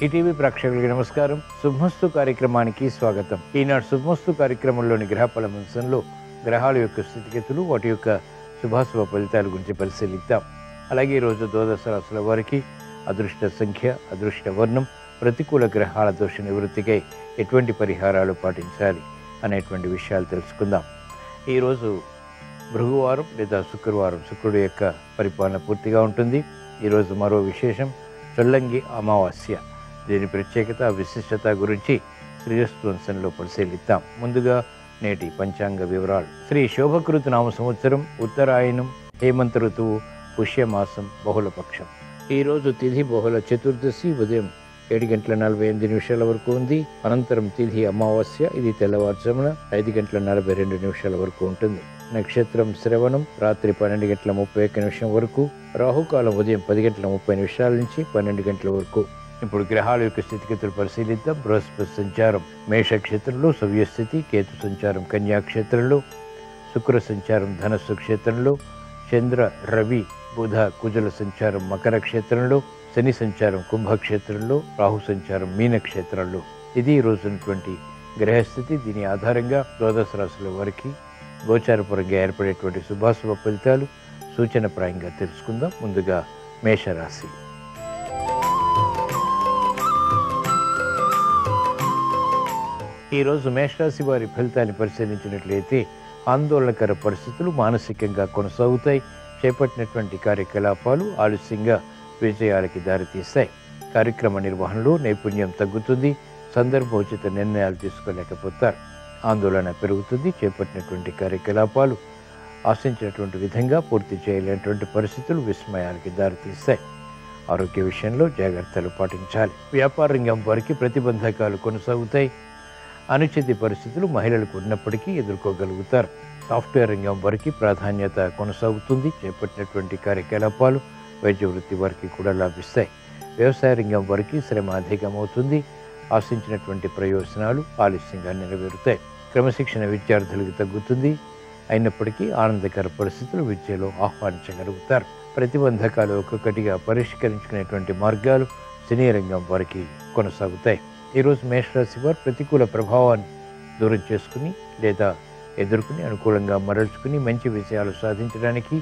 ETV ప్రేక్షకులకి నమస్కారం. శుభమస్తు కార్యక్రమానికి స్వాగతం. ఈనాడు శుభమస్తు కార్యక్రమంలోని గ్రహఫల అంశంలో గ్రహాల యొక్క స్థితిగతులు, వాటి యొక్క శుభాశుభ ఫలితాల గురించి పరిశీలిద్దాం. అలాగే ఈరోజు ద్వాదశ రాశుల వారికి అదృష్ట సంఖ్య, అదృష్ట వర్ణం, ప్రతికూల గ్రహాల దోష నివృత్తికై ఎటువంటి పరిహారాలు పాటించాలి అనేటువంటి విషయాలు తెలుసుకుందాం. ఈరోజు భృగువారం లేదా శుక్రవారం, శుక్రుడు యొక్క పరిపాలన పూర్తిగా ఉంటుంది. ఈరోజు మరో విశేషం చొల్లంగి అమావాస్య. దీని ప్రత్యేకత, విశిష్టత గురించి శ్రీరస్తు అంశంలో పరిశీలిద్దాం. ముందుగా నేటి పంచాంగ వివరాలు. శ్రీ శోభకృత నామ సంవత్సరం, ఉత్తరాయణం, హేమంత ఋతువు, పుష్యమాసం, బహుళపక్షం. ఈరోజు తిథి బహుళ చతుర్దశి ఉదయం 7:48 వరకు ఉంది. అనంతరం తిథి అమావాస్య, ఇది తెల్లవారుజామున 5:42 వరకు ఉంటుంది. నక్షత్రం శ్రవణం, రాత్రి 12:31 వరకు. రాహుకాలం ఉదయం 10:30 నుంచి 12 గంటల వరకు. ఇప్పుడు గ్రహాల యొక్క స్థితిగతులు పరిశీలిద్దాం. బృహస్పతి సంచారం మేషక్షేత్రంలో, సవ్యస్థితి. కేతు సంచారం కన్యాక్షేత్రంలో, శుక్ర సంచారం ధనస్సు క్షేత్రంలో, చంద్ర, రవి, బుధ, కుజల సంచారం మకర క్షేత్రంలో, శని సంచారం కుంభక్షేత్రంలో, రాహు సంచారం మీనక్షేత్రంలో. ఇది ఈ రోజునటువంటి గ్రహస్థితి. దీని ఆధారంగా ద్వాదశ రాశుల వారికి గోచారపరంగా ఏర్పడేటువంటి శుభాశుభ ఫలితాలు సూచనప్రాయంగా తెలుసుకుందాం. ముందుగా మేషరాశి. ఈరోజు మేషరాశి వారి ఫలితాన్ని పరిశీలించినట్లయితే ఆందోళనకర పరిస్థితులు మానసికంగా కొనసాగుతాయి. చేపట్టినటువంటి కార్యకలాపాలు ఆలస్యంగా విజయాలకి దారితీస్తాయి. కార్యక్రమ నిర్వహణలో నైపుణ్యం తగ్గుతుంది. సందర్భోచిత నిర్ణయాలు తీసుకోలేకపోతారు. ఆందోళన పెరుగుతుంది. చేపట్టినటువంటి కార్యకలాపాలు ఆశించినటువంటి విధంగా పూర్తి చేయలేనటువంటి పరిస్థితులు విస్మయాలకి దారితీస్తాయి. ఆరోగ్య విషయంలో జాగ్రత్తలు పాటించాలి. వ్యాపార రంగం వారికి ప్రతిబంధకాలు కొనసాగుతాయి. అనుచిత పరిస్థితులు మహిళలకు ఉన్నప్పటికీ ఎదుర్కోగలుగుతారు. సాఫ్ట్వేర్ రంగం వారికి ప్రాధాన్యత కొనసాగుతుంది. చేపట్టినటువంటి కార్యకలాపాలు వైద్య వృత్తి వారికి కూడా లాభిస్తాయి. వ్యవసాయ రంగం వారికి శ్రమ అధికమవుతుంది. ఆశించినటువంటి ప్రయోజనాలు ఆలస్యంగా నెరవేరుతాయి. క్రమశిక్షణ విద్యార్థులకు తగ్గుతుంది. అయినప్పటికీ ఆనందకర పరిస్థితులు విద్యలో ఆహ్వానించగలుగుతారు. ప్రతిబంధకాలు ఒక్కొక్కటిగా పరిష్కరించుకునేటువంటి మార్గాలు సినీ రంగం వారికి కొనసాగుతాయి. ఈరోజు మేషరాశి వారు ప్రతికూల ప్రభావాన్ని దూరం చేసుకుని లేదా ఎదుర్కొని అనుకూలంగా మరల్చుకుని మంచి విజయాలు సాధించడానికి,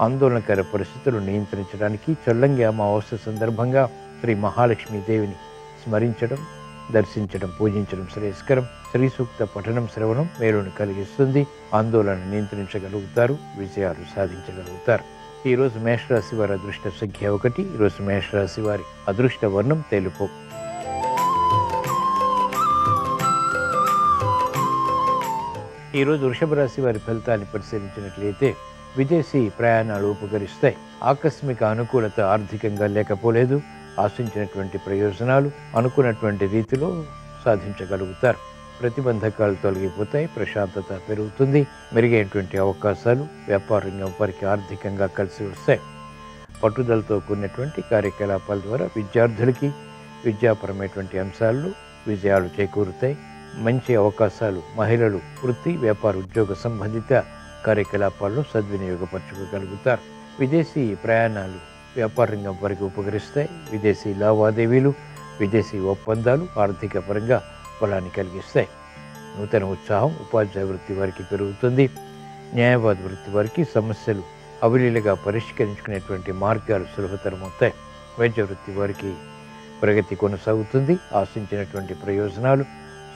ఆందోళనకర పరిస్థితులు నియంత్రించడానికి చొల్లంగి అమావాస్య సందర్భంగా శ్రీ మహాలక్ష్మీదేవిని స్మరించడం, దర్శించడం, పూజించడం శ్రేయస్కరం. శ్రీ సూక్త పఠనం, శ్రవణం మేలును కలిగిస్తుంది. ఆందోళన నియంత్రించగలుగుతారు, విజయాలు సాధించగలుగుతారు. ఈరోజు మేషరాశి వారి అదృష్ట సంఖ్య 1. ఈరోజు మేషరాశి వారి అదృష్ట వర్ణం తెలుపు. ఈరోజు వృషభ రాశి వారి ఫలితాన్ని పరిశీలించినట్లయితే విదేశీ ప్రయాణాలు ఉపకరిస్తాయి. ఆకస్మిక అనుకూలత ఆర్థికంగా లేకపోలేదు. ఆశించినటువంటి ప్రయోజనాలు అనుకున్నటువంటి రీతిలో సాధించగలుగుతారు. ప్రతిబంధకాలు తొలగిపోతాయి. ప్రశాంతత పెరుగుతుంది. మెరుగైనటువంటి అవకాశాలు వ్యాపార రంగం వారికి ఆర్థికంగా కలిసి వస్తాయి. పట్టుదలతో కూడినటువంటి కార్యకలాపాల ద్వారా విద్యార్థులకి విద్యాపరమైనటువంటి అంశాల్లో విజయాలు చేకూరుతాయి. మంచి అవకాశాలు మహిళలు వృత్తి, వ్యాపార, ఉద్యోగ సంబంధిత కార్యకలాపాలను సద్వినియోగపరచుకోగలుగుతారు. విదేశీ ప్రయాణాలు వ్యాపార రంగం వారికి ఉపకరిస్తాయి. విదేశీ లావాదేవీలు, విదేశీ ఒప్పందాలు ఆర్థిక పరంగా బలాన్ని కలిగిస్తాయి. నూతన ఉత్సాహం ఉపాధ్యాయ వృత్తి వారికి పెరుగుతుంది. న్యాయవాద వృత్తి వారికి సమస్యలు అవలీలగా పరిష్కరించుకునేటువంటి మార్గాలు సులభతరమవుతాయి. వైద్య వృత్తి వారికి ప్రగతి కొనసాగుతుంది. ఆశించినటువంటి ప్రయోజనాలు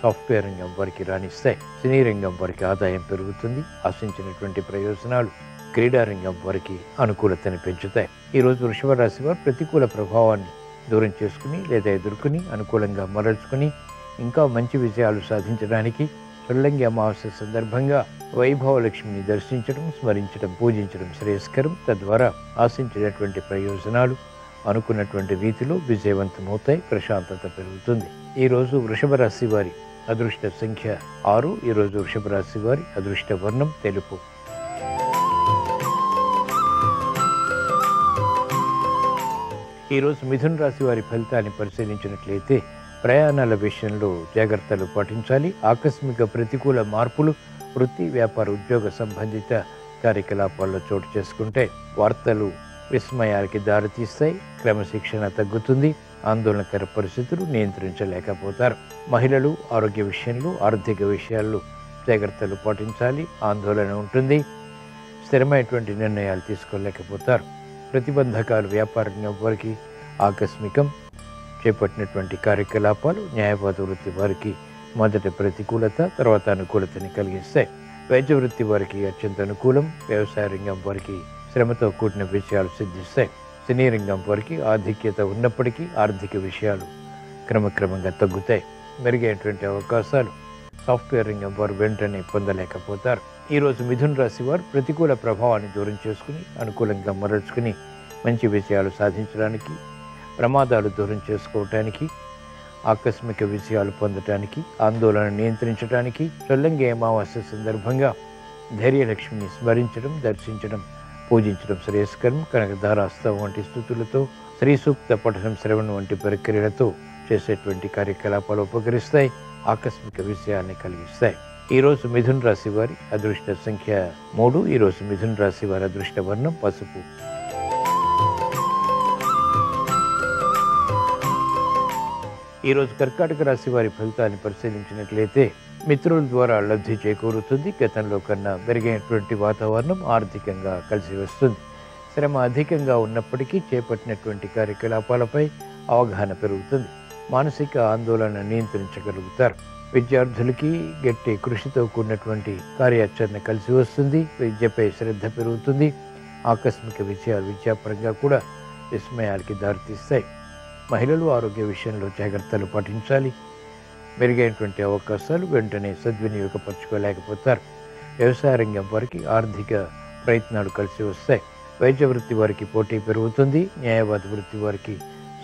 సాఫ్ట్వేర్ రంగం వారికి రాణిస్తాయి. సినీ రంగం వారికి ఆదాయం పెరుగుతుంది. ఆశించినటువంటి ప్రయోజనాలు క్రీడా రంగం వారికి అనుకూలతను పెంచుతాయి. ఈరోజు వృషభ రాశి వారు ప్రతికూల ప్రభావాన్ని దూరం చేసుకుని లేదా ఎదుర్కొని అనుకూలంగా మరల్చుకుని ఇంకా మంచి విజయాలు సాధించడానికి చొల్లంగి అమావాస్య సందర్భంగా వైభవ లక్ష్మిని దర్శించడం, స్మరించడం, పూజించడం శ్రేయస్కరం. తద్వారా ఆశించినటువంటి ప్రయోజనాలు అనుకున్నటువంటి రీతిలో విజయవంతమవుతాయి. ప్రశాంతత పెరుగుతుంది. ఈరోజు వృషభ రాశి వారి అదృష్ట సంఖ్య 6. ఈరోజు వృషభ రాశి వారి అదృష్ట వర్ణం తెలుపు. ఈరోజు మిథున రాశి వారి ఫలితాన్ని పరిశీలించినట్లయితే ప్రయాణాల విషయంలో జాగ్రత్తలు పాటించాలి. ఆకస్మిక ప్రతికూల మార్పులు వృత్తి, వ్యాపార, ఉద్యోగ సంబంధిత కార్యకలాపాల్లో చోటు చేసుకుంటే వార్తలు విస్మయాలకి దారితీస్తాయి. క్రమశిక్షణ తగ్గుతుంది. ఆందోళనకర పరిస్థితులు నియంత్రించలేకపోతారు. మహిళలు ఆరోగ్య విషయంలో, ఆర్థిక విషయాల్లో జాగ్రత్తలు పాటించాలి. ఆందోళన ఉంటుంది. స్థిరమైనటువంటి నిర్ణయాలు తీసుకోలేకపోతారు. ప్రతిబంధకాలు వ్యాపార రంగం వారికి ఆకస్మికం. చేపట్టినటువంటి కార్యకలాపాలు న్యాయవాద వృత్తి వారికి మొదట ప్రతికూలత, తర్వాత అనుకూలతని కలిగిస్తాయి. వైద్య వృత్తి వారికి అత్యంత అనుకూలం. వ్యవసాయ రంగం వారికి శ్రమతో కూడిన విషయాలు సిద్ధిస్తాయి. సినీ రంగం వారికి ఆధిక్యత ఉన్నప్పటికీ ఆర్థిక విషయాలు క్రమక్రమంగా తగ్గుతాయి. మెరుగైనటువంటి అవకాశాలు సాఫ్ట్వేర్ రంగం వారు వెంటనే పొందలేకపోతారు. ఈరోజు మిథున రాశి వారు ప్రతికూల ప్రభావాన్ని దూరం చేసుకుని అనుకూలంగా మరల్చుకుని మంచి విజయాలు సాధించడానికి, ప్రమాదాలు దూరం చేసుకోవటానికి, ఆకస్మిక విజయాలు పొందటానికి, ఆందోళన నియంత్రించడానికి చొల్లంగి అమావాస్య సందర్భంగా ధైర్యలక్ష్మిని స్మరించడం, దర్శించడం, పూజించడం శ్రేయస్కరం. కనకధారాస్తవం వంటి స్థుతులతో, శ్రీ సూక్త పఠనం, శ్రవణం వంటి ప్రక్రియలతో చేసేటువంటి కార్యకలాపాలు ఉపకరిస్తాయి. ఆకస్మిక విషయాన్ని కలిగిస్తాయి. ఈరోజు మిథున రాశి వారి అదృష్ట సంఖ్య 3. ఈరోజు మిథున రాశి వారి అదృష్ట వర్ణం పసుపు. ఈరోజు కర్కాటక రాశి వారి ఫలితాన్ని పరిశీలించినట్లయితే మిత్రుల ద్వారా లబ్ధి చేకూరుతుంది. గతంలో కన్నా మెరుగైనటువంటి వాతావరణం ఆర్థికంగా కలిసి వస్తుంది. శ్రమ అధికంగా ఉన్నప్పటికీ చేపట్టినటువంటి కార్యకలాపాలపై అవగాహన పెరుగుతుంది. మానసిక ఆందోళన నియంత్రించగలుగుతారు. విద్యార్థులకి గట్టి కృషితో కూడినటువంటి కార్యాచరణ కలిసి వస్తుంది. విద్యపై శ్రద్ధ పెరుగుతుంది. ఆకస్మిక విషయాలు విద్యాపరంగా కూడా విస్మయాలకి దారితీస్తాయి. మహిళలు ఆరోగ్య విషయంలో జాగ్రత్తలు పాటించాలి. మెరుగైనటువంటి అవకాశాలు వెంటనే సద్వినియోగపరచుకోలేకపోతారు. వ్యవసాయ రంగం వారికి ఆర్థిక ప్రయత్నాలు కలిసి వస్తాయి. వైద్య వృత్తి వారికి పోటీ పెరుగుతుంది. న్యాయవాద వృత్తి వారికి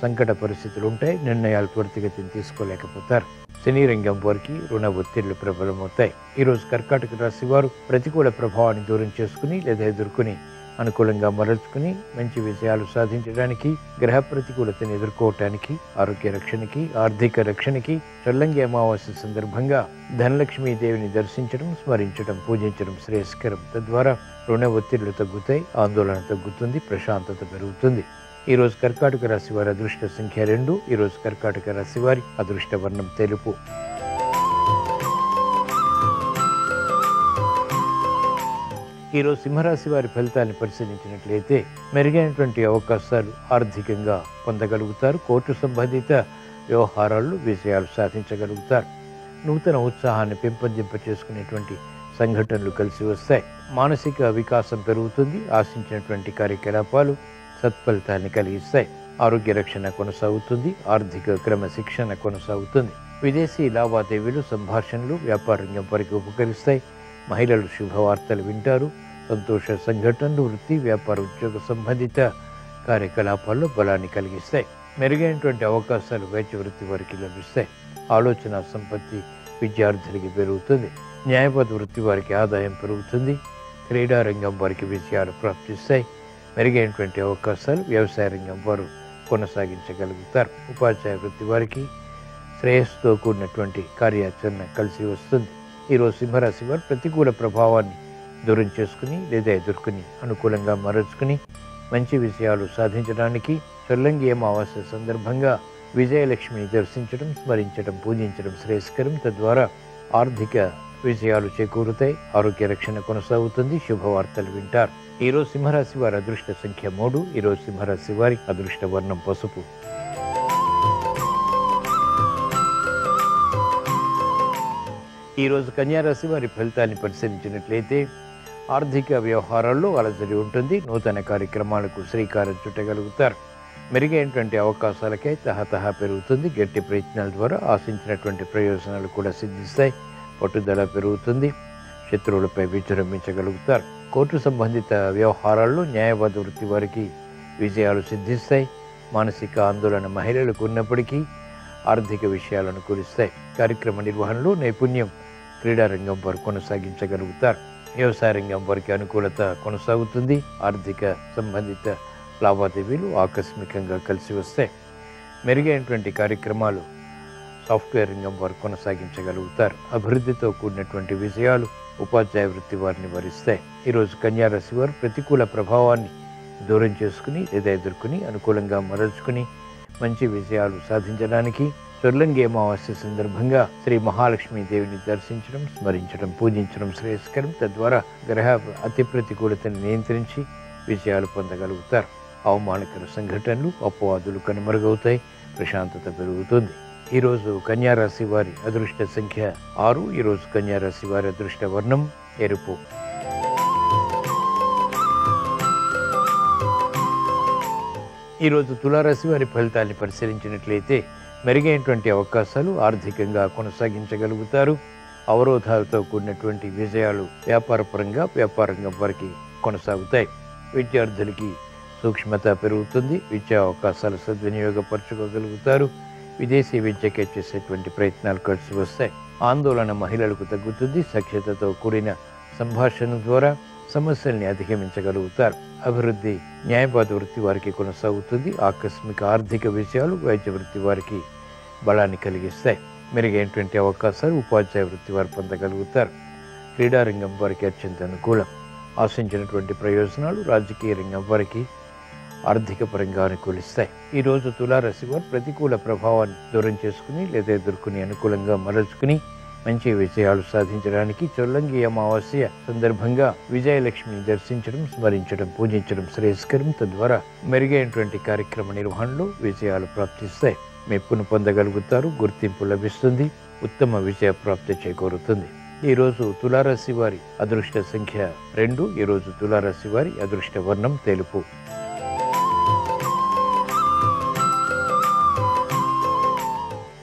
సంకట పరిస్థితులు ఉంటాయి. నిర్ణయాలు త్వరితగతిని తీసుకోలేకపోతారు. సినీ రంగం వారికి రుణ ఒత్తిళ్లు ప్రబలమవుతాయి. ఈరోజు కర్కాటక రాశి వారు ప్రతికూల ప్రభావాన్ని దూరం చేసుకుని లేదా ఎదుర్కొని అనుకూలంగా మరల్చుకుని మంచి విజయాలు సాధించడానికి, గ్రహ ప్రతికూలతను ఎదుర్కోవటానికి, ఆరోగ్య రక్షణకి, ఆర్థిక రక్షణకి చొల్లంగి అమావాస్య సందర్భంగా ధనలక్ష్మీదేవిని దర్శించడం, స్మరించడం, పూజించడం శ్రేయస్కరం. తద్వారా రుణ ఒత్తిళ్లు తగ్గుతాయి. ఆందోళన తగ్గుతుంది. ప్రశాంతత పెరుగుతుంది. ఈరోజు కర్కాటక రాశి వారి అదృష్ట సంఖ్య 2. ఈరోజు కర్కాటక రాశి వారి అదృష్ట వర్ణం తెలుపు. ఈరోజు సింహరాశి వారి ఫలితాన్ని పరిశీలించినట్లయితే మెరుగైనటువంటి అవకాశాలు ఆర్థికంగా పొందగలుగుతారు. కోర్టు సంబంధిత వ్యవహారాల్లో విజయాలు సాధించగలుగుతారు. నూతన ఉత్సాహాన్ని పెంపొందింప చేసుకునేటువంటి సంఘటనలు కలిసి వస్తాయి. మానసిక వికాసం పెరుగుతుంది. ఆశించినటువంటి కార్యకలాపాలు సత్ఫలితాన్ని కలిగిస్తాయి. ఆరోగ్య రక్షణ కొనసాగుతుంది. ఆర్థిక క్రమశిక్షణ కొనసాగుతుంది. విదేశీ లావాదేవీలు, సంభాషణలు వ్యాపార రంగం వారికి ఉపకరిస్తాయి. మహిళలు శుభవార్తలు వింటారు. సంతోష సంఘటనలు వృత్తి, వ్యాపార, ఉద్యోగ సంబంధిత కార్యకలాపాల్లో బలాన్ని కలిగిస్తాయి. మెరుగైనటువంటి అవకాశాలు వైద్య వృత్తి వారికి లభిస్తాయి. ఆలోచన సంపత్తి విద్యార్థులకి పెరుగుతుంది. న్యాయవాద వృత్తి వారికి ఆదాయం పెరుగుతుంది. క్రీడా రంగం వారికి విజయాలు ప్రాప్తిస్తాయి. మెరుగైనటువంటి అవకాశాలు వ్యవసాయ రంగం వారు కొనసాగించగలుగుతారు. ఉపాధ్యాయ వృత్తి వారికి శ్రేయస్సుతో కూడినటువంటి కార్యాచరణ కలిసి వస్తుంది. ఈరోజు సింహరాశి వారు ప్రతికూల ప్రభావాన్ని దూరం చేసుకుని లేదా ఎదుర్కొని అనుకూలంగా మరల్చుకుని మంచి విజయాలు సాధించడానికి చొల్లంగి అమావాస్య సందర్భంగా విజయలక్ష్మిని దర్శించడం, స్మరించడం, పూజించడం శ్రేయస్కరం. తద్వారా ఆర్థిక విజయాలు చేకూరుతాయి. ఆరోగ్య రక్షణ కొనసాగుతుంది. శుభవార్తలు వింటారు. ఈరోజు సింహరాశి వారి అదృష్ట సంఖ్య 3. ఈరోజు సింహరాశి వారి అదృష్ట వర్ణం పసుపు. ఈరోజు కన్యారాశి వారి ఫలితాన్ని పరిశీలించినట్లయితే ఆర్థిక వ్యవహారాల్లో అలజడి ఉంటుంది. నూతన కార్యక్రమాలకు శ్రీకారం చుట్టగలుగుతారు. మెరుగైనటువంటి అవకాశాలకై తహతహ పెరుగుతుంది. గట్టి ప్రయత్నాల ద్వారా ఆశించినటువంటి ప్రయోజనాలు కూడా సిద్ధిస్తాయి. పట్టుదల పెరుగుతుంది. శత్రువులపై విజృంభించగలుగుతారు. కోర్టు సంబంధిత వ్యవహారాల్లో న్యాయవాద వృత్తి వారికి విజయాలు సిద్ధిస్తాయి. మానసిక ఆందోళన మహిళలకు ఉన్నప్పటికీ ఆర్థిక విషయాలను కురిస్తాయి. కార్యక్రమ నిర్వహణలో నైపుణ్యం క్రీడా రంగం వారు కొనసాగించగలుగుతారు. వ్యవసాయ రంగం వారికి అనుకూలత కొనసాగుతుంది. ఆర్థిక సంబంధిత లావాదేవీలు ఆకస్మికంగా కలిసి వస్తాయి. మెరుగైనటువంటి కార్యక్రమాలు సాఫ్ట్వేర్ రంగం వారు కొనసాగించగలుగుతారు. అభివృద్ధితో కూడినటువంటి విజయాలు ఉపాధ్యాయ వృత్తి వారిని వరిస్తాయి. ఈరోజు కన్యారాశి వారు ప్రతికూల ప్రభావాన్ని దూరం చేసుకుని లేదా ఎదుర్కొని అనుకూలంగా మరల్చుకుని మంచి విజయాలు సాధించడానికి చొల్లంగి అమావాస్య సందర్భంగా శ్రీ మహాలక్ష్మీదేవిని దర్శించడం, స్మరించడం, పూజించడం శ్రేయస్కరం. తద్వారా గ్రహ అతి ప్రతికూలతను నియంత్రించి విజయాలు పొందగలుగుతారు. అవమానకర సంఘటనలు, అపవాదులు కనుమరుగవుతాయి. ప్రశాంతత పెరుగుతుంది. ఈరోజు కన్యారాశి వారి అదృష్ట సంఖ్య 6. ఈరోజు కన్యారాశి వారి అదృష్ట వర్ణం ఎరుపు. ఈరోజు తులారాశి వారి ఫలితాన్ని పరిశీలించినట్లయితే మెరుగైనటువంటి అవకాశాలు ఆర్థికంగా కొనసాగించగలుగుతారు. అవరోధాలతో కూడినటువంటి విజయాలు వ్యాపారంగం వారికి కొనసాగుతాయి. విద్యార్థులకి సూక్ష్మత పెరుగుతుంది. విద్యా అవకాశాలు సద్వినియోగపరచుకోగలుగుతారు. విదేశీ విద్యకే చేసేటువంటి ప్రయత్నాలు కలిసి వస్తాయి. ఆందోళన మహిళలకు తగ్గుతుంది. సఖ్యతతో కూడిన సంభాషణ ద్వారా సమస్యల్ని అధిగమించగలుగుతారు. అభివృద్ధి న్యాయవాద వృత్తి వారికి కొనసాగుతుంది. ఆకస్మిక ఆర్థిక విషయాలు వైద్య వృత్తి వారికి బలాన్ని కలిగిస్తాయి. మెరుగైనటువంటి అవకాశాలు ఉపాధ్యాయ వృత్తి వారు పొందగలుగుతారు. క్రీడారంగం వారికి అత్యంత అనుకూలం. ఆశించినటువంటి ప్రయోజనాలు రాజకీయ రంగం వారికి ఆర్థిక పరంగా అనుకూలిస్తాయి. ఈరోజు తులారాశి వారు ప్రతికూల ప్రభావాన్ని దూరం చేసుకుని లేదా ఎదుర్కొని అనుకూలంగా మరల్చుకుని మంచి విజయాలు సాధించడానికి చొల్లంగి అమావాస్య సందర్భంగా విజయలక్ష్మిని దర్శించడం, స్మరించడం, పూజించడం శ్రేయస్కరం. తద్వారా మెరుగైనటువంటి కార్యక్రమ నిర్వహణలో విజయాలు ప్రాప్తిస్తాయి. మెప్పును పొందగలుగుతారు. గుర్తింపు లభిస్తుంది. ఉత్తమ విజయ ప్రాప్తి చేకూరుతుంది. ఈరోజు తులారాశి వారి అదృష్ట సంఖ్య 2. ఈరోజు తులారాశి వారి అదృష్ట వర్ణం తెలుపు.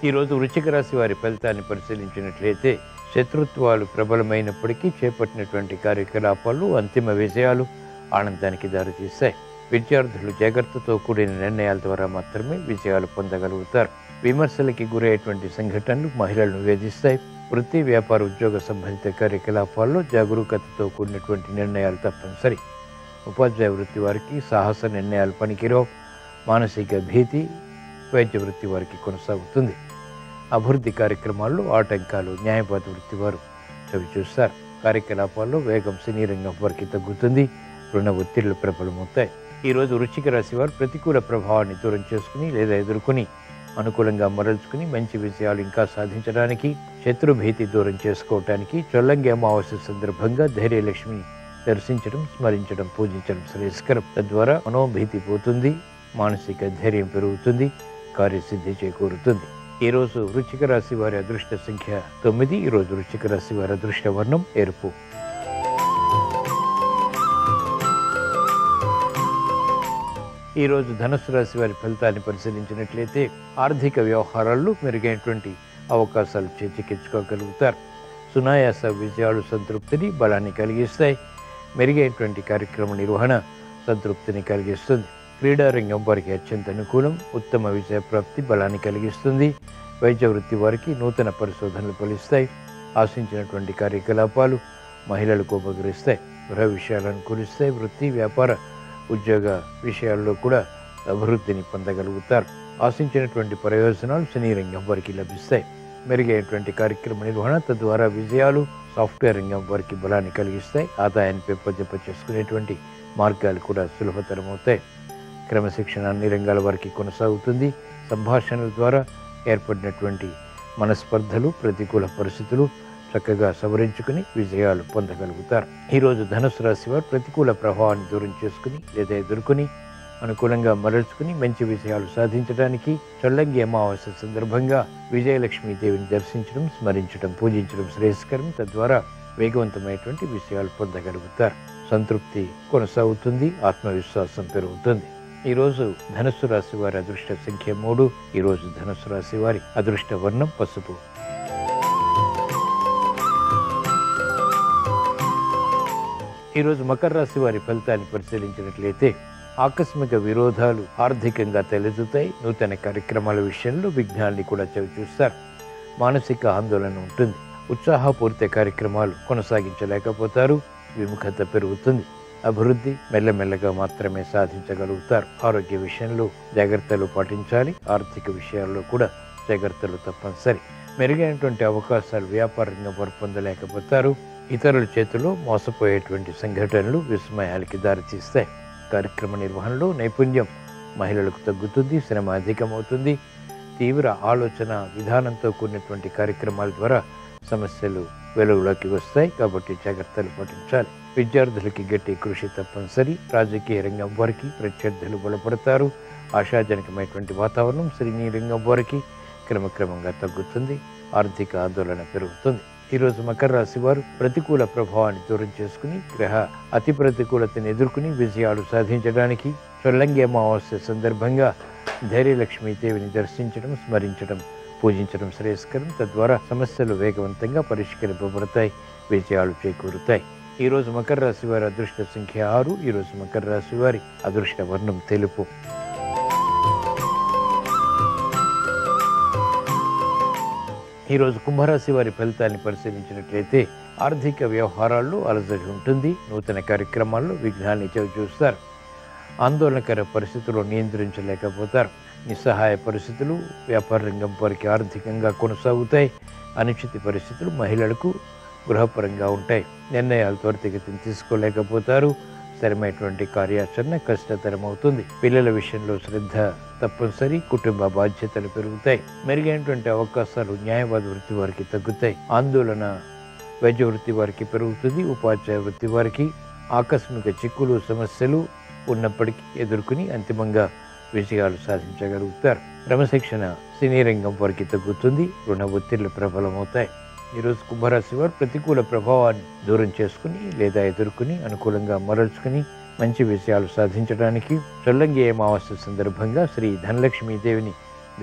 ఈరోజు వృశ్చిక రాశి వారి ఫలితాన్ని పరిశీలించినట్లయితే శత్రుత్వాలు ప్రబలమైనప్పటికీ చేపట్టినటువంటి కార్యకలాపాలు అంతిమ విజయాలు ఆనందానికి దారితీస్తాయి. విద్యార్థులు జాగ్రత్తతో కూడిన నిర్ణయాల ద్వారా మాత్రమే విజయాలు పొందగలుగుతారు. విమర్శలకి గురయ్యేటువంటి సంఘటనలు మహిళలను వేధిస్తాయి. వృత్తి, వ్యాపార, ఉద్యోగ సంబంధిత కార్యకలాపాల్లో జాగరూకతతో కూడినటువంటి నిర్ణయాలు తప్పనిసరి. ఉపాధ్యాయ వృత్తి వారికి సాహస నిర్ణయాలు పనికిరావు. మానసిక భీతి వైద్య వృత్తి వారికి కొనసాగుతుంది. అభివృద్ధి కార్యక్రమాల్లో ఆటంకాలు న్యాయవాద వృత్తి వారు చవిచూస్తారు. కార్యకలాపాల్లో వేగం సినీ రంగం వారికి తగ్గుతుంది. రుణ ఒత్తిళ్లు ప్రబలమవుతాయి. ఈరోజు వృశ్చిక రాశి వారు ప్రతికూల ప్రభావాన్ని దూరం చేసుకుని లేదా ఎదుర్కొని అనుకూలంగా మరల్చుకుని మంచి విజయాలు ఇంకా సాధించడానికి, శత్రుభీతి దూరం చేసుకోవటానికి చొల్లంగి అమావాస్య సందర్భంగా ధైర్యలక్ష్మిని దర్శించడం, స్మరించడం, పూజించడం శ్రేయస్కరం. తద్వారా మనోభీతి పోతుంది. మానసిక ధైర్యం పెరుగుతుంది. కార్యసిద్ధి చేకూరుతుంది. ఈరోజు వృశ్చిక రాశి వారి అదృష్ట సంఖ్య 9. ఈరోజు వృశ్చిక రాశి వారి అదృష్ట వర్ణం ఎరుపు. ఈరోజు ధనుస్సు రాశి వారి ఫలితాన్ని పరిశీలించినట్లయితే ఆర్థిక వ్యవహారాల్లో మెరుగైనటువంటి అవకాశాలు చేజిక్కించుకోగలుగుతారు. సునాయాస విజయాలు సంతృప్తిని, బలాన్ని కలిగిస్తాయి. మెరుగైనటువంటి కార్యక్రమ నిర్వహణ సంతృప్తిని కలిగిస్తుంది. క్రీడారంగం వారికి అత్యంత అనుకూలం. ఉత్తమ విజయ ప్రాప్తి బలాన్ని కలిగిస్తుంది. వైద్య వృత్తి వారికి నూతన పరిశోధనలు ఫలిస్తాయి. ఆశించినటువంటి కార్యకలాపాలు మహిళలకు ఉపకరిస్తాయి. గృహ విషయాలు అనుకూలిస్తాయి. వృత్తి, వ్యాపార, ఉద్యోగ విషయాల్లో కూడా అభివృద్ధిని పొందగలుగుతారు. ఆశించినటువంటి ప్రయోజనాలు సినీ రంగం వారికి లభిస్తాయి. మెరుగైనటువంటి కార్యక్రమ నిర్వహణ తద్వారా విజయాలు సాఫ్ట్వేర్ రంగం వారికి బలాన్ని కలిగిస్తాయి. ఆదాయాన్ని పెంపొందింప చేసుకునేటువంటి మార్గాలు కూడా సులభతరమవుతాయి. క్రమశిక్షణ అన్ని రంగాల వారికి కొనసాగుతుంది. సంభాషణల ద్వారా ఏర్పడినటువంటి మనస్పర్ధలు, ప్రతికూల పరిస్థితులు చక్కగా సవరించుకుని విజయాలు పొందగలుగుతారు. ఈరోజు ధనుసు రాశి వారు ప్రతికూల ప్రభావాన్ని దూరం చేసుకుని లేదా ఎదుర్కొని అనుకూలంగా మరల్చుకుని మంచి విజయాలు సాధించడానికి చొల్లంగి అమావాస్య సందర్భంగా విజయలక్ష్మీదేవిని దర్శించడం, స్మరించడం, పూజించడం శ్రేయస్కరం. తద్వారా వేగవంతమైనటువంటి విజయాలు పొందగలుగుతారు. సంతృప్తి కొనసాగుతుంది. ఆత్మవిశ్వాసం పెరుగుతుంది. ఈరోజు ధనుస్సు రాశి వారి అదృష్ట సంఖ్య 3. ఈరోజు ధనుస్సు రాశి వారి అదృష్ట వర్ణం పసుపు. ఈరోజు మకర రాశి వారి ఫలితాన్ని పరిశీలించినట్లయితే ఆకస్మిక విరోధాలు ఆర్థికంగా తలెత్తుతాయి. నూతన కార్యక్రమాల విషయంలో విఘ్నాల్ని కూడా చవిచూస్తారు. మానసిక ఆందోళన ఉంటుంది. ఉత్సాహపూరిత కార్యక్రమాలు కొనసాగించలేకపోతారు. విముఖత పెరుగుతుంది. అభివృద్ధి మెల్లమెల్లగా మాత్రమే సాధించగలుగుతారు. ఆరోగ్య విషయంలో జాగ్రత్తలు పాటించాలి. ఆర్థిక విషయాల్లో కూడా జాగ్రత్తలు తప్పనిసరి. మెరుగైనటువంటి అవకాశాలు వ్యాపార రంగం వారు పొందలేకపోతారు. ఇతరుల చేతిలో మోసపోయేటువంటి సంఘటనలు విస్మయాలకి దారితీస్తాయి. కార్యక్రమ నిర్వహణలో నైపుణ్యం మహిళలకు తగ్గుతుంది, శ్రమ అధికమవుతుంది. తీవ్ర ఆలోచన విధానంతో కూడినటువంటి కార్యక్రమాల ద్వారా సమస్యలు వెలుగులోకి వస్తాయి. కాబట్టి జాగ్రత్తలు పాటించాలి. విద్యార్థులకి గట్టి కృషి తప్పనిసరి. రాజకీయ రంగం వారికి ప్రత్యర్థులు బలపడతారు. ఆశాజనకమైనటువంటి వాతావరణం సినీ రంగం వారికి క్రమక్రమంగా తగ్గుతుంది. ఆర్థిక ఆందోళన పెరుగుతుంది. ఈరోజు మకర రాశి వారు ప్రతికూల ప్రభావాన్ని దూరం చేసుకుని గ్రహ అతి ప్రతికూలతను ఎదుర్కొని విజయాలు సాధించడానికి చొల్లంగి అమావాస్య సందర్భంగా ధైర్యలక్ష్మీదేవిని దర్శించడం, స్మరించడం, పూజించడం శ్రేయస్కరం. తద్వారా సమస్యలు వేగవంతంగా పరిష్కరింపబడతాయి, విజయాలు చేకూరుతాయి. ఈరోజు మకర రాశి వారి అదృష్ట సంఖ్య 6. ఈరోజు మకర రాశి వారి అదృష్ట వర్ణం తెలుపు. ఈరోజు కుంభరాశి వారి ఫలితాన్ని పరిశీలించినట్లయితే ఆర్థిక వ్యవహారాల్లో అలజడి ఉంటుంది. నూతన కార్యక్రమాల్లో విఘ్నాన్ని చవిచూస్తారు. ఆందోళనకర పరిస్థితుల్లో నియంత్రించలేకపోతారు. నిస్సహాయ పరిస్థితులు వ్యాపార రంగం వారికి ఆర్థికంగా కొనసాగుతాయి. అనిశ్చిత పరిస్థితులు మహిళలకు గృహపరంగా ఉంటాయి. నిర్ణయాలు త్వరితగతిని తీసుకోలేకపోతారు. స్థిరమైనటువంటి కార్యాచరణ కష్టతరమవుతుంది. పిల్లల విషయంలో శ్రద్ధ తప్పనిసరి. కుటుంబ బాధ్యతలు పెరుగుతాయి. మెరుగైనటువంటి అవకాశాలు న్యాయవాద వృత్తి వారికి తగ్గుతాయి. ఆందోళన వైద్య వృత్తి వారికి పెరుగుతుంది. ఉపాధ్యాయ వృత్తి వారికి ఆకస్మిక చిక్కులు, సమస్యలు ఉన్నప్పటికీ ఎదుర్కొని అంతిమంగా విజయాలు సాధించగలుగుతారు. క్రమశిక్షణ సినీ రంగం వారికి తగ్గుతుంది. రుణ ఒత్తిళ్లు ప్రబలమవుతాయి. ఈరోజు కుంభరాశి వారు ప్రతికూల ప్రభావాన్ని దూరం చేసుకుని లేదా ఎదుర్కొని అనుకూలంగా మరల్చుకుని మంచి విజయాలు సాధించడానికి చొల్లంగి అమావాస్య సందర్భంగా శ్రీ ధనలక్ష్మీదేవిని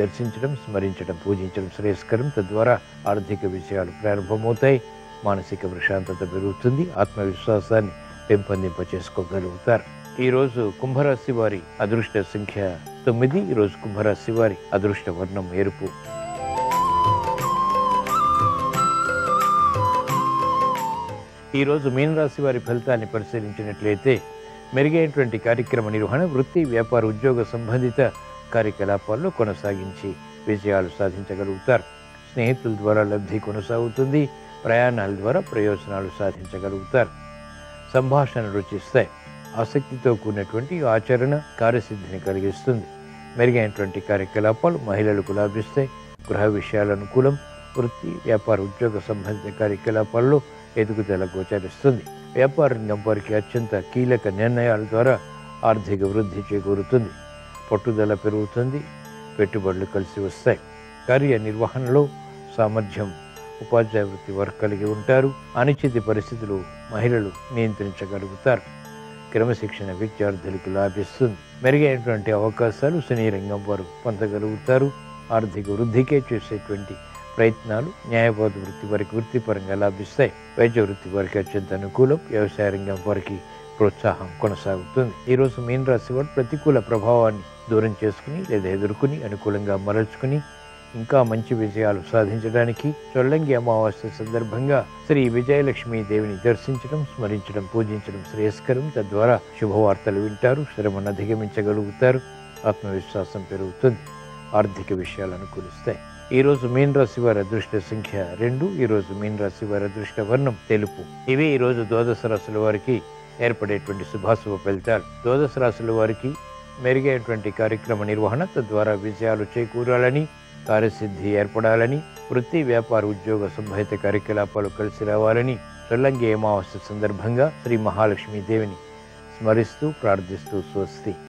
దర్శించడం, స్మరించడం, పూజించడం శ్రేయస్కరం. తద్వారా ఆర్థిక విజయాలు ప్రారంభమవుతాయి. మానసిక ప్రశాంతత పెరుగుతుంది. ఆత్మవిశ్వాసాన్ని పెంపొందింప చేసుకోగలుగుతారు. ఈరోజు కుంభరాశి వారి అదృష్ట సంఖ్య 9. ఈరోజు కుంభరాశి వారి అదృష్ట వర్ణం ఎరుపు. ఈరోజు మీనరాశి వారి ఫలితాన్ని పరిశీలించినట్లయితే మెరుగైనటువంటి కార్యక్రమ నిర్వహణ, వృత్తి, వ్యాపార, ఉద్యోగ సంబంధిత కార్యకలాపాల్లో కొనసాగించి విజయాలు సాధించగలుగుతారు. స్నేహితుల ద్వారా లబ్ధి కొనసాగుతుంది. ప్రయాణాల ద్వారా ప్రయోజనాలు సాధించగలుగుతారు. సంభాషణ రుచిస్తాయి. ఆసక్తితో కూడినటువంటి ఆచరణ కార్యసిద్ధిని కలిగిస్తుంది. మెరుగైనటువంటి కార్యకలాపాలు మహిళలకు లాభిస్తాయి. గృహ విషయాల అనుకూలం. వృత్తి, వ్యాపార, ఉద్యోగ సంబంధిత కార్యకలాపాల్లో ఎదుగుదల గోచరిస్తుంది. వ్యాపార రంగం వారికి అత్యంత కీలక నిర్ణయాల ద్వారా ఆర్థిక వృద్ధి చేకూరుతుంది. పట్టుదల పెరుగుతుంది. పెట్టుబడులు కలిసి వస్తాయి. కార్యనిర్వహణలో సామర్థ్యం ఉపాధ్యాయ వృత్తి వారు కలిగి ఉంటారు. అనిశ్చిత పరిస్థితులు మహిళలు నియంత్రించగలుగుతారు. క్రమశిక్షణ విద్యార్థులకు లాభిస్తుంది. మెరుగైనటువంటి అవకాశాలు సినీ రంగం వారు పొందగలుగుతారు. ఆర్థిక వృద్ధికే చేసేటువంటి ప్రయత్నాలు న్యాయవాద వృత్తి వారికి వృత్తిపరంగా లాభిస్తాయి. వైద్య వృత్తి వారికి అత్యంత అనుకూలం. వ్యవసాయ రంగం వారికి ప్రోత్సాహం కొనసాగుతుంది. ఈరోజు మీనరాశి వారు ప్రతికూల ప్రభావాన్ని దూరం చేసుకుని లేదా ఎదుర్కొని అనుకూలంగా మరల్చుకుని ఇంకా మంచి విజయాలు సాధించడానికి చొల్లంగి అమావాస్య సందర్భంగా శ్రీ విజయలక్ష్మీ దేవిని దర్శించడం, స్మరించడం, పూజించడం శ్రేయస్కరం. తద్వారా శుభవార్తలు వింటారు. శ్రమను అధిగమించగలుగుతారు. ఆత్మవిశ్వాసం పెరుగుతుంది. ఆర్థిక విషయాలు అనుకూలిస్తాయి. ఈరోజు మీనరాశి వారి అదృష్ట సంఖ్య 2. ఈరోజు మీనరాశి వారి అదృష్ట వర్ణం తెలుపు. ఇవి ఈరోజు ద్వాదశ రాశుల వారికి ఏర్పడేటువంటి శుభాశుభ ఫలితాలు. ద్వాదశ రాశుల వారికి మెరుగైనటువంటి కార్యక్రమ నిర్వహణ, తద్వారా విజయాలు చేకూరాలని, కార్యసిద్ధి ఏర్పడాలని, వృత్తి, వ్యాపార, ఉద్యోగ సంబంధిత కార్యకలాపాలు కలిసి రావాలని చొల్లంగి అమావాస్య సందర్భంగా శ్రీ మహాలక్ష్మీ దేవిని స్మరిస్తూ ప్రార్థిస్తూ స్వస్తి.